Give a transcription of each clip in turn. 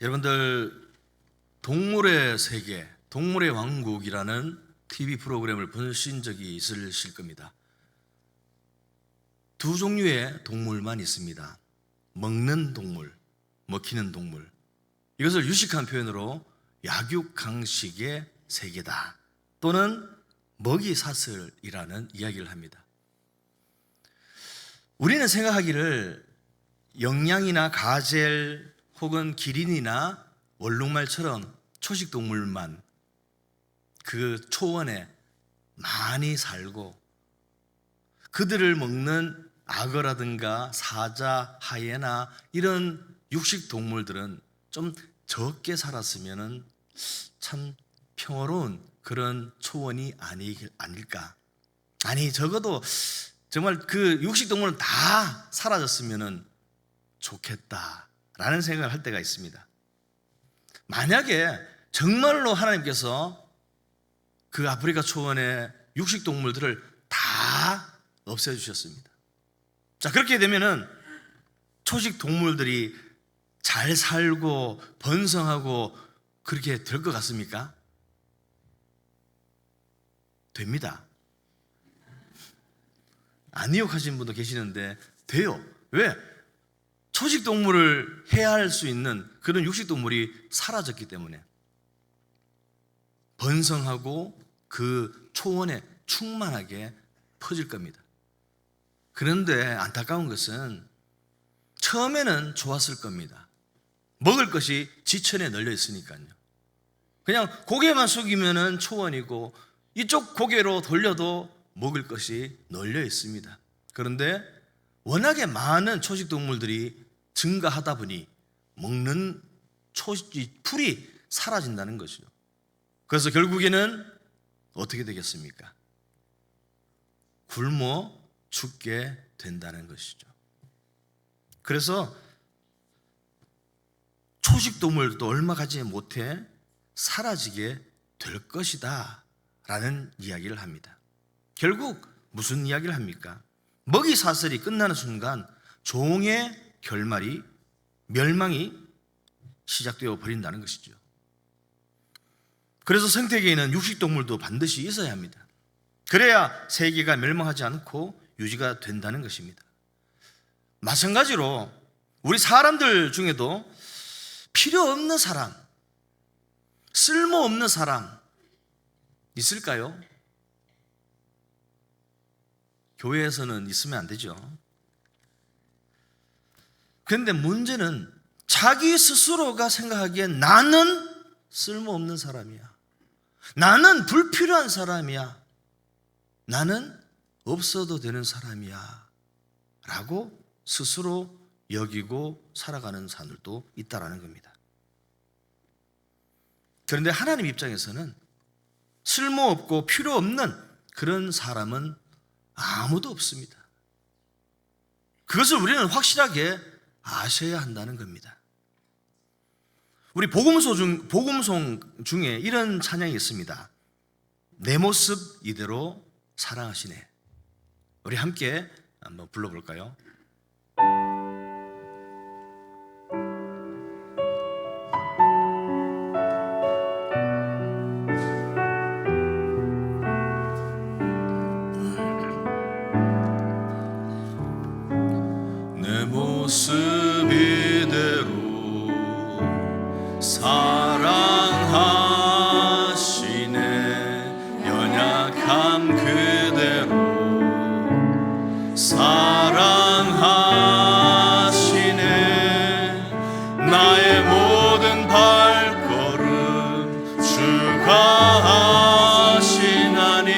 여러분들 동물의 세계, 동물의 왕국이라는 TV 프로그램을 보신 적이 있으실 겁니다. 두 종류의 동물만 있습니다. 먹는 동물, 먹히는 동물. 이것을 유식한 표현으로 약육강식의 세계다 또는 먹이사슬이라는 이야기를 합니다. 우리는 생각하기를 영양이나 가젤 혹은 기린이나 원룸말처럼 초식동물만 그 초원에 많이 살고 그들을 먹는 악어라든가 사자, 하이에나 이런 육식동물들은 좀 적게 살았으면 참 평화로운 그런 초원이 아닐까. 아니 적어도 정말 그 육식동물은 다 사라졌으면 좋겠다라는 생각을 할 때가 있습니다. 만약에 정말로 하나님께서 그 아프리카 초원의 육식동물들을 다 없애주셨습니다. 자, 그렇게 되면은 초식동물들이 잘 살고 번성하고 그렇게 될 것 같습니까? 됩니다. 아니요 하신 분도 계시는데 돼요. 왜? 초식동물을 해할 수 있는 그런 육식동물이 사라졌기 때문에 번성하고 그 초원에 충만하게 퍼질 겁니다. 그런데 안타까운 것은 처음에는 좋았을 겁니다. 먹을 것이 지천에 널려 있으니까요. 그냥 고개만 숙이면은 초원이고 이쪽 고개로 돌려도 먹을 것이 널려 있습니다. 그런데 워낙에 많은 초식동물들이 증가하다 보니 먹는 풀이 사라진다는 것이죠. 그래서 결국에는 어떻게 되겠습니까? 굶어 죽게 된다는 것이죠. 그래서 초식동물도 얼마 가지 못해 사라지게 될 것이다 라는 이야기를 합니다. 결국 무슨 이야기를 합니까? 먹이사슬이 끝나는 순간 종의 결말이 멸망이 시작되어 버린다는 것이죠. 그래서 생태계에는 육식동물도 반드시 있어야 합니다. 그래야 세계가 멸망하지 않고 유지가 된다는 것입니다. 마찬가지로 우리 사람들 중에도 필요 없는 사람, 쓸모없는 사람 있을까요? 교회에서는 있으면 안 되죠. 그런데 문제는 자기 스스로가 생각하기에 나는 쓸모없는 사람이야. 나는 불필요한 사람이야. 나는 없어도 되는 사람이야 라고 스스로 여기고 살아가는 사람들도 있다라는 겁니다. 그런데 하나님 입장에서는 쓸모없고 필요 없는 그런 사람은 아무도 없습니다. 그것을 우리는 확실하게 아셔야 한다는 겁니다. 우리 복음송 중에 이런 찬양이 있습니다. 내 모습 이대로 사랑하시네. 우리 함께 한번 불러볼까요? 내 모습 이대로 사랑하시네. 연약함 그대로 사랑하시네. 나의 모든 발걸음 주가 하시나니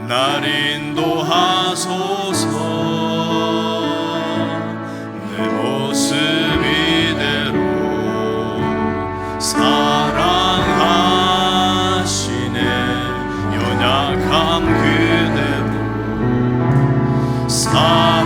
날 인도하소서. 내 모습 이대로 사랑하시네. 연약함 그대로 사랑하시네.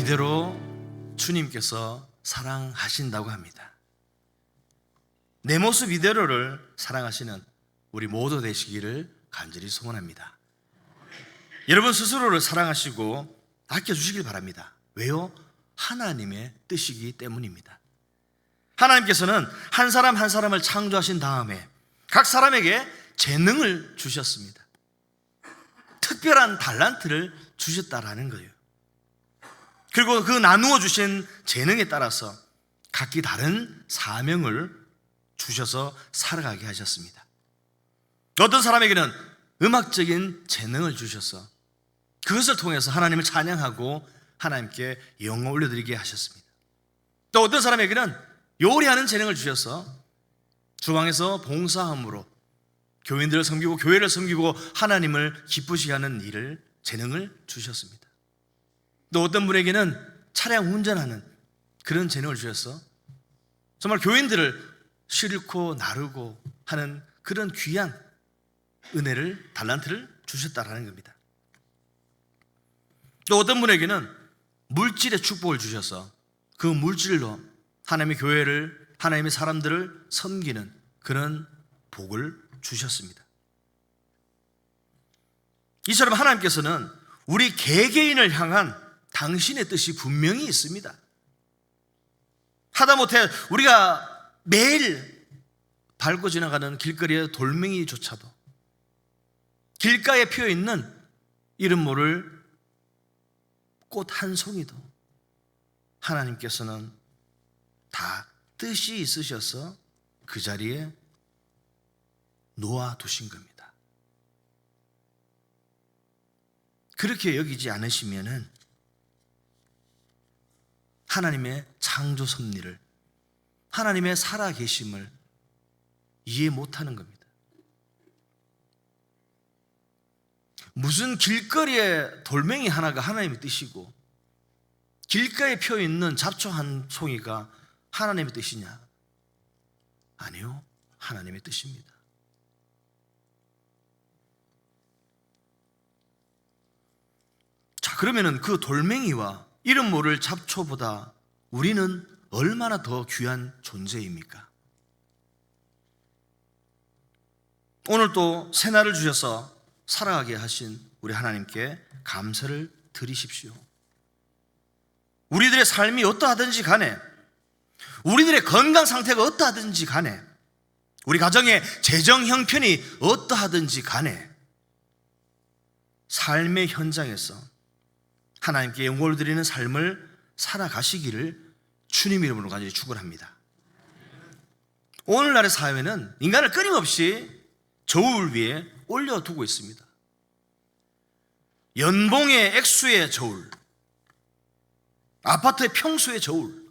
이대로 주님께서 사랑하신다고 합니다. 내 모습 이대로를 사랑하시는 우리 모두 되시기를 간절히 소원합니다. 여러분 스스로를 사랑하시고 아껴주시길 바랍니다. 왜요? 하나님의 뜻이기 때문입니다. 하나님께서는 한 사람 한 사람을 창조하신 다음에 각 사람에게 재능을 주셨습니다. 특별한 달란트를 주셨다라는 거예요. 그리고 그 나누어 주신 재능에 따라서 각기 다른 사명을 주셔서 살아가게 하셨습니다. 어떤 사람에게는 음악적인 재능을 주셔서 그것을 통해서 하나님을 찬양하고 하나님께 영광 올려드리게 하셨습니다. 또 어떤 사람에게는 요리하는 재능을 주셔서 주방에서 봉사함으로 교인들을 섬기고 교회를 섬기고 하나님을 기쁘시게 하는 일을 재능을 주셨습니다. 또 어떤 분에게는 차량 운전하는 그런 재능을 주셔서 정말 교인들을 싣고 나르고 하는 그런 귀한 은혜를 달란트를 주셨다라는 겁니다. 또 어떤 분에게는 물질의 축복을 주셔서 그 물질로 하나님의 교회를 하나님의 사람들을 섬기는 그런 복을 주셨습니다. 이처럼 하나님께서는 우리 개개인을 향한 당신의 뜻이 분명히 있습니다. 하다못해 우리가 매일 밟고 지나가는 길거리의 돌멩이조차도 길가에 피어있는 이름 모를 꽃 한 송이도 하나님께서는 다 뜻이 있으셔서 그 자리에 놓아두신 겁니다. 그렇게 여기지 않으시면은 하나님의 창조 섭리를, 하나님의 살아계심을 이해 못하는 겁니다. 무슨 길거리에 돌멩이 하나가 하나님의 뜻이고 길가에 펴있는 잡초 한 송이가 하나님의 뜻이냐? 아니요, 하나님의 뜻입니다. 자, 그러면은 그 돌멩이와 이름 모를 잡초보다 우리는 얼마나 더 귀한 존재입니까? 오늘 또 새날을 주셔서 살아가게 하신 우리 하나님께 감사를 드리십시오. 우리들의 삶이 어떠하든지 간에, 우리들의 건강 상태가 어떠하든지 간에, 우리 가정의 재정 형편이 어떠하든지 간에 삶의 현장에서 하나님께 영광을 드리는 삶을 살아가시기를 주님 이름으로 간절히 축원합니다. 오늘날의 사회는 인간을 끊임없이 저울 위에 올려두고 있습니다. 연봉의 액수의 저울, 아파트의 평수의 저울,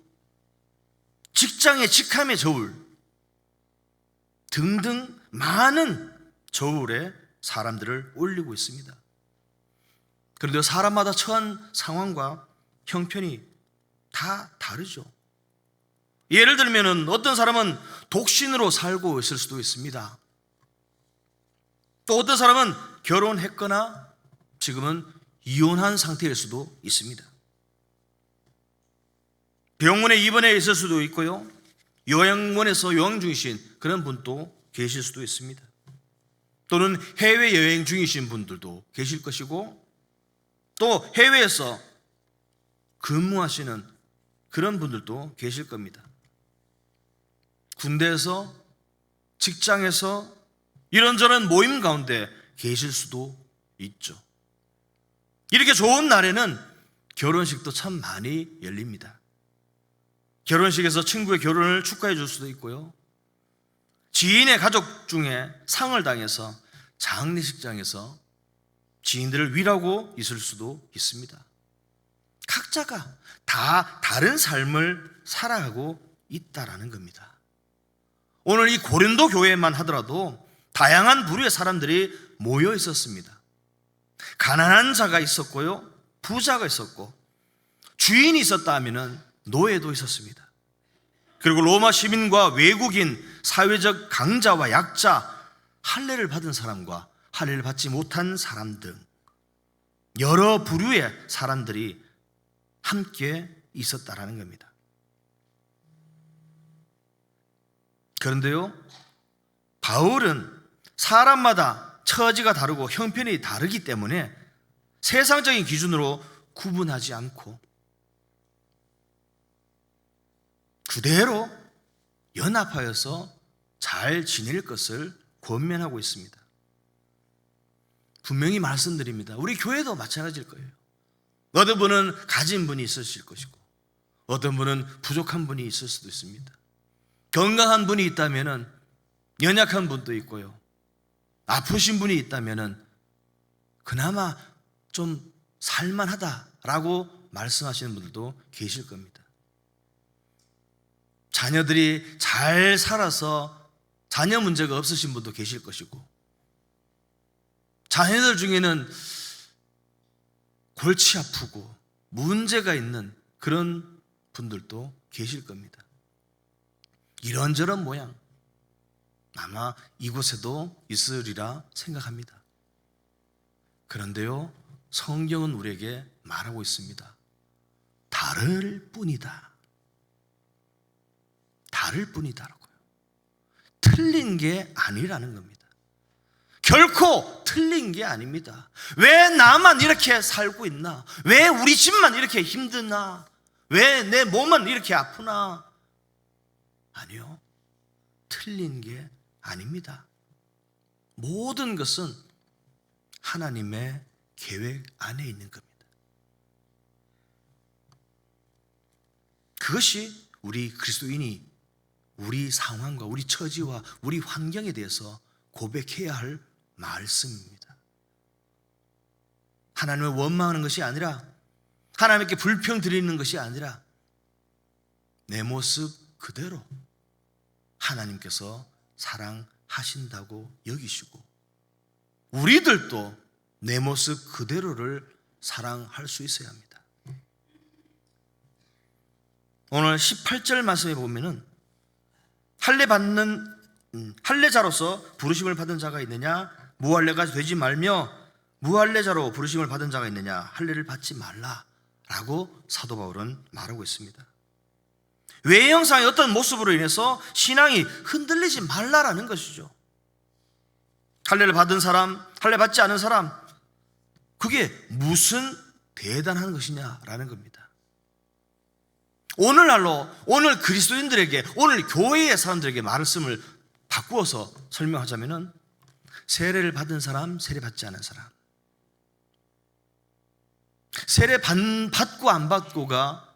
직장의 직함의 저울 등등 많은 저울에 사람들을 올리고 있습니다. 그런데 사람마다 처한 상황과 형편이 다 다르죠. 예를 들면 어떤 사람은 독신으로 살고 있을 수도 있습니다. 또 어떤 사람은 결혼했거나 지금은 이혼한 상태일 수도 있습니다. 병원에 입원해 있을 수도 있고요, 요양원에서 요양 중이신 그런 분도 계실 수도 있습니다. 또는 해외여행 중이신 분들도 계실 것이고, 또 해외에서 근무하시는 그런 분들도 계실 겁니다. 군대에서, 직장에서 이런저런 모임 가운데 계실 수도 있죠. 이렇게 좋은 날에는 결혼식도 참 많이 열립니다. 결혼식에서 친구의 결혼을 축하해 줄 수도 있고요, 지인의 가족 중에 상을 당해서 장례식장에서 지인들을 위로하고 있을 수도 있습니다. 각자가 다 다른 삶을 살아가고 있다라는 겁니다. 오늘 이 고린도 교회만 하더라도 다양한 부류의 사람들이 모여 있었습니다. 가난한 자가 있었고요, 부자가 있었고, 주인이 있었다 하면은 노예도 있었습니다. 그리고 로마 시민과 외국인, 사회적 강자와 약자, 할례를 받은 사람과 할례를 받지 못한 사람 등 여러 부류의 사람들이 함께 있었다라는 겁니다. 그런데요, 바울은 사람마다 처지가 다르고 형편이 다르기 때문에 세상적인 기준으로 구분하지 않고 그대로 연합하여서 잘 지낼 것을 권면하고 있습니다. 분명히 말씀드립니다. 우리 교회도 마찬가지일 거예요. 어떤 분은 가진 분이 있으실 것이고 어떤 분은 부족한 분이 있을 수도 있습니다. 건강한 분이 있다면 연약한 분도 있고요, 아프신 분이 있다면 그나마 좀 살만하다라고 말씀하시는 분들도 계실 겁니다. 자녀들이 잘 살아서 자녀 문제가 없으신 분도 계실 것이고, 자녀들 중에는 골치 아프고 문제가 있는 그런 분들도 계실 겁니다. 이런저런 모양 아마 이곳에도 있으리라 생각합니다. 그런데요, 성경은 우리에게 말하고 있습니다. 다를 뿐이다. 다를 뿐이다라고요. 틀린 게 아니라는 겁니다. 결코 틀린 게 아닙니다. 왜 나만 이렇게 살고 있나? 왜 우리 집만 이렇게 힘드나? 왜 내 몸은 이렇게 아프나? 아니요, 틀린 게 아닙니다. 모든 것은 하나님의 계획 안에 있는 겁니다. 그것이 우리 그리스도인이 우리 상황과 우리 처지와 우리 환경에 대해서 고백해야 할 말씀입니다. 하나님을 원망하는 것이 아니라, 하나님께 불평 드리는 것이 아니라 내 모습 그대로 하나님께서 사랑하신다고 여기시고 우리들도 내 모습 그대로를 사랑할 수 있어야 합니다. 오늘 18절 말씀에 보면은 할례자로서 부르심을 받은 자가 있느냐, 무할례가 되지 말며 무할례자로 부르심을 받은 자가 있느냐, 할례를 받지 말라라고 사도 바울은 말하고 있습니다. 외형상의 어떤 모습으로 인해서 신앙이 흔들리지 말라라는 것이죠. 할례를 받은 사람, 할례 받지 않은 사람, 그게 무슨 대단한 것이냐라는 겁니다. 오늘날로 오늘 그리스도인들에게, 오늘 교회의 사람들에게 말씀을 바꾸어서 설명하자면은 세례를 받은 사람, 세례 받지 않은 사람, 세례 받고 안 받고가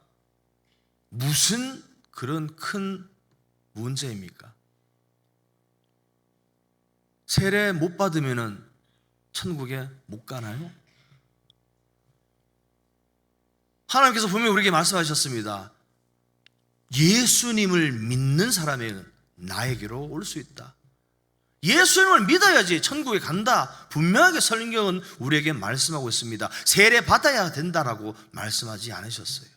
무슨 그런 큰 문제입니까? 세례 못 받으면은 천국에 못 가나요? 하나님께서 분명히 우리에게 말씀하셨습니다. 예수님을 믿는 사람에게는 나에게로 올 수 있다. 예수님을 믿어야지 천국에 간다. 분명하게 성경은 우리에게 말씀하고 있습니다. 세례 받아야 된다라고 말씀하지 않으셨어요.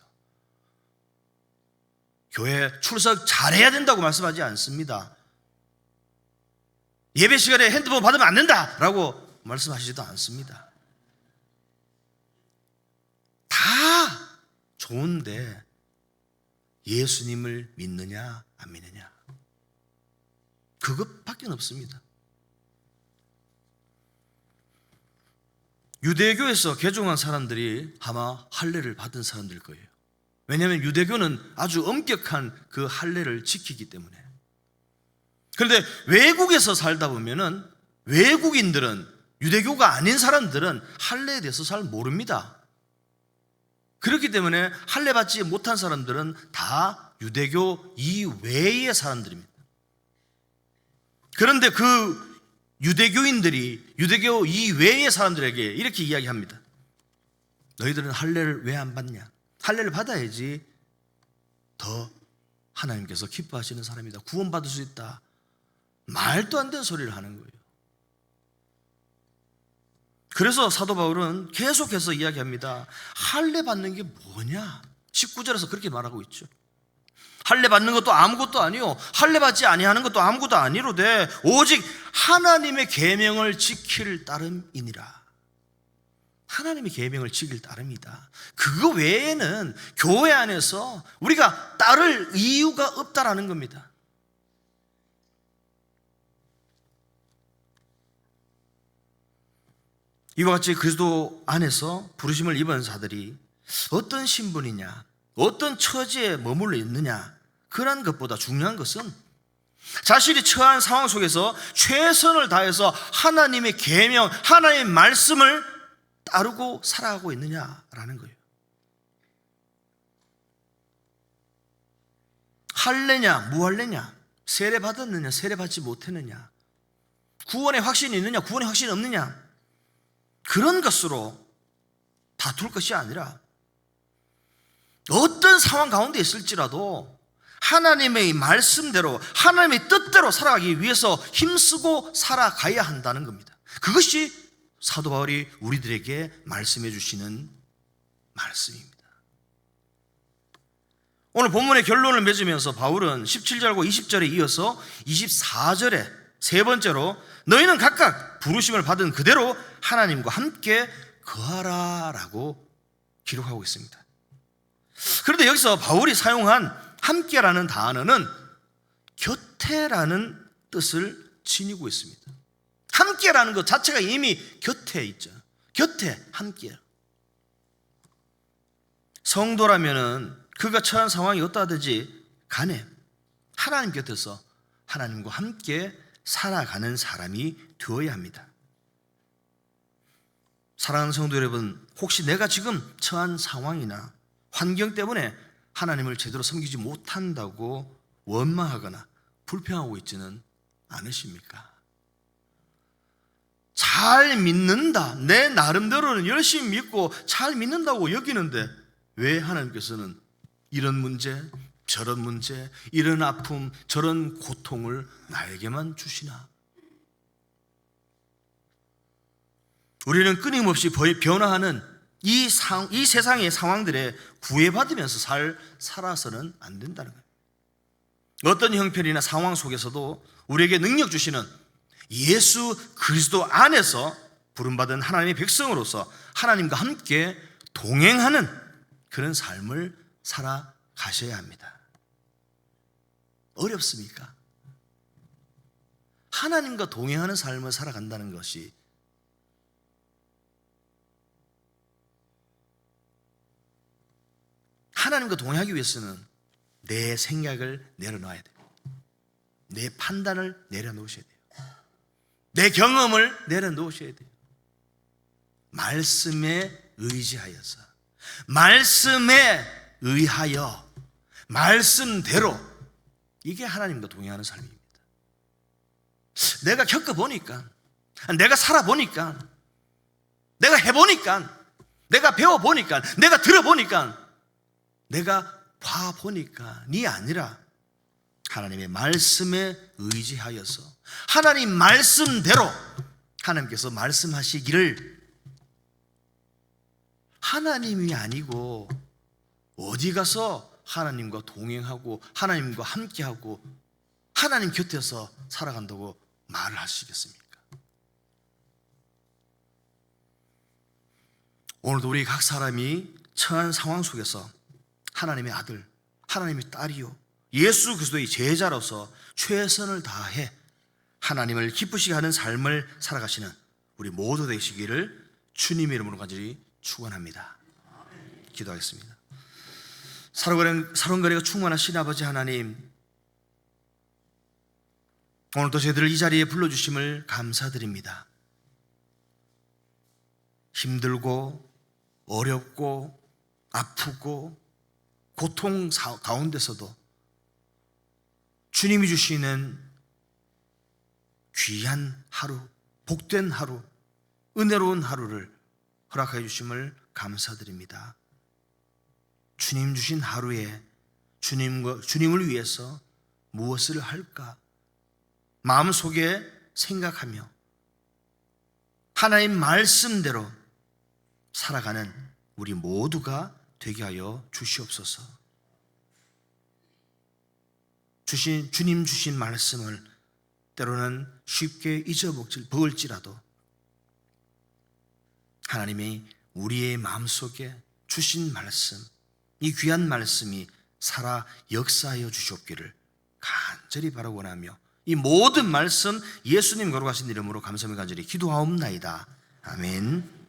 교회 출석 잘해야 된다고 말씀하지 않습니다. 예배 시간에 핸드폰 받으면 안 된다라고 말씀하시지도 않습니다. 다 좋은데 예수님을 믿느냐 안 믿느냐, 그것밖에 없습니다. 유대교에서 개종한 사람들이 아마 할례를 받은 사람들일 거예요. 왜냐하면 유대교는 아주 엄격한 그 할례를 지키기 때문에. 그런데 외국에서 살다 보면은 외국인들은, 유대교가 아닌 사람들은 할례에 대해서 잘 모릅니다. 그렇기 때문에 할례 받지 못한 사람들은 다 유대교 이외의 사람들입니다. 그런데 그 유대교인들이 유대교 이외의 사람들에게 이렇게 이야기합니다. 너희들은 할례를 왜 안 받냐? 할례를 받아야지 더 하나님께서 기뻐하시는 사람이다. 구원받을 수 있다. 말도 안 되는 소리를 하는 거예요. 그래서 사도 바울은 계속해서 이야기합니다. 할례 받는 게 뭐냐? 19절에서 그렇게 말하고 있죠. 할례 받는 것도 아무것도 아니요, 할례 받지 아니하는 것도 아무것도 아니로되 오직 하나님의 계명을 지킬 따름이니라. 하나님의 계명을 지킬 따릅니다. 그거 외에는 교회 안에서 우리가 따를 이유가 없다라는 겁니다. 이와 같이 그리스도 안에서 부르심을 입은 자들이 어떤 신분이냐, 어떤 처지에 머물러 있느냐, 그런 것보다 중요한 것은 자신이 처한 상황 속에서 최선을 다해서 하나님의 계명, 하나님의 말씀을 따르고 살아가고 있느냐라는 거예요. 할래냐, 무할래냐, 세례 받았느냐, 세례 받지 못했느냐, 구원의 확신이 있느냐, 구원의 확신이 없느냐, 그런 것으로 다툴 것이 아니라 어떤 상황 가운데 있을지라도 하나님의 말씀대로, 하나님의 뜻대로 살아가기 위해서 힘쓰고 살아가야 한다는 겁니다. 그것이 사도 바울이 우리들에게 말씀해 주시는 말씀입니다. 오늘 본문의 결론을 맺으면서 바울은 17절과 20절에 이어서 24절에 세 번째로 너희는 각각 부르심을 받은 그대로 하나님과 함께 거하라 라고 기록하고 있습니다. 그런데 여기서 바울이 사용한 함께라는 단어는 곁에라는 뜻을 지니고 있습니다. 함께라는 것 자체가 이미 곁에 있죠. 곁에 함께. 성도라면은 그가 처한 상황이 어떠하든지 간에 하나님 곁에서 하나님과 함께 살아가는 사람이 되어야 합니다. 사랑하는 성도 여러분, 혹시 내가 지금 처한 상황이나 환경 때문에 하나님을 제대로 섬기지 못한다고 원망하거나 불평하고 있지는 않으십니까? 잘 믿는다, 내 나름대로는 열심히 믿고 잘 믿는다고 여기는데 왜 하나님께서는 이런 문제, 저런 문제, 이런 아픔, 저런 고통을 나에게만 주시나? 우리는 끊임없이 변화하는 이 세상의 상황들에 구애받으면서 살아서는 안 된다는 거예요. 어떤 형편이나 상황 속에서도 우리에게 능력 주시는 예수 그리스도 안에서 부름받은 하나님의 백성으로서 하나님과 함께 동행하는 그런 삶을 살아가셔야 합니다. 어렵습니까? 하나님과 동행하는 삶을 살아간다는 것이 하나님과 동행하기 위해서는 내 생각을 내려놔야 돼요. 내 판단을 내려놓으셔야 돼요. 내 경험을 내려놓으셔야 돼요. 말씀에 의지하여서, 말씀에 의하여, 말씀대로, 이게 하나님과 동행하는 삶입니다. 내가 겪어보니까, 내가 살아보니까, 내가 해보니까, 내가 배워보니까, 내가 들어보니까, 내가 봐보니까 니 아니라 하나님의 말씀에 의지하여서 하나님 말씀대로 하나님께서 말씀하시기를, 하나님이 아니고 어디 가서 하나님과 동행하고 하나님과 함께하고 하나님 곁에서 살아간다고 말을 하시겠습니까? 오늘도 우리 각 사람이 처한 상황 속에서 하나님의 아들, 하나님의 딸이요 예수 그리스도의 제자로서 최선을 다해 하나님을 기쁘시게 하는 삶을 살아가시는 우리 모두 되시기를 주님의 이름으로 간절히 축원합니다. 기도하겠습니다. 사랑거리가 충만하신 아버지 하나님, 오늘도 저희들을 이 자리에 불러주심을 감사드립니다. 힘들고 어렵고 아프고 고통 가운데서도 주님이 주시는 귀한 하루, 복된 하루, 은혜로운 하루를 허락하여 주심을 감사드립니다. 주님 주신 하루에 주님을 위해서 무엇을 할까 마음속에 생각하며 하나님 말씀대로 살아가는 우리 모두가 되게 하여 주시옵소서. 주님 주신 말씀을 때로는 쉽게 잊어먹을지라도 하나님의 우리의 마음속에 주신 말씀, 이 귀한 말씀이 살아 역사하여 주시옵기를 간절히 바라고 원하며 이 모든 말씀 예수님 거룩하신 이름으로 감사하며 간절히 기도하옵나이다. 아멘.